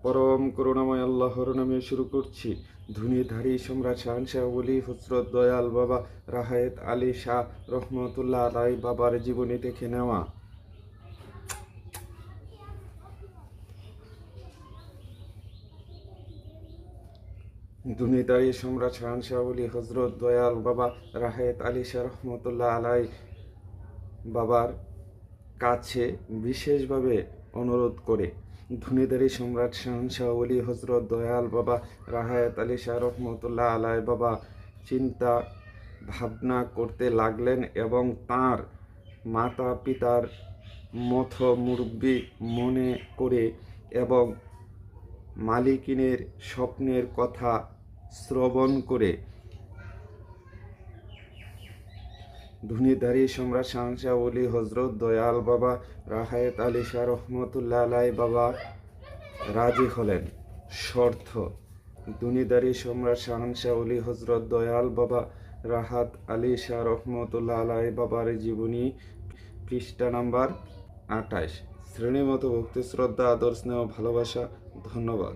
পরম করুণাময় আল্লাহর নামে শুরু করছি। ধুনিধারী সম্রাট শাহনশাহ ওলি হজরত দয়াল বাবা রাহায়েত আলী শাহ রহমতুল্লাহ আলাই বাবার জীবনী দেখে নেওয়া। ধুনিধারী সম্রাট শাহনশাহ ওলি হজরত দয়াল বাবা রাহায়েত আলী শাহ রহমতুল্লাহ আলাই বাবার কাছে বিশেষভাবে অনুরোধ করে ধুনিধারী সম্রাট শাহনশাহ ওলি হজরত দয়াল বাবা রাহায়াত আলী শাহ রহমতুল্লাহ আলাই বাবা চিন্তা ভাবনা করতে লাগলেন এবং তাঁর মাতা পিতার মথ মুরব্বী মনে করে এবং মালিকিনের স্বপ্নের কথা শ্রবণ করে ধুনিধারী সম্রাট শাহনশাহ ওলি হজরত দয়াল বাবা রাহায়েত আলী শাহ রহমতুল্লাহ আলাই বাবা রাজি হলেন। শর্ত: ধুনিধারী সম্রাট শাহনশাহ ওলি হজরত দয়াল বাবা রাহাত আলী শাহ রহমতুল্লাহ আলাই বাবার জীবনী, পৃষ্ঠা নাম্বার 28। শ্রেণীমতো ভক্তি, শ্রদ্ধা, আদর, স্নেহ, ভালোবাসা। ধন্যবাদ।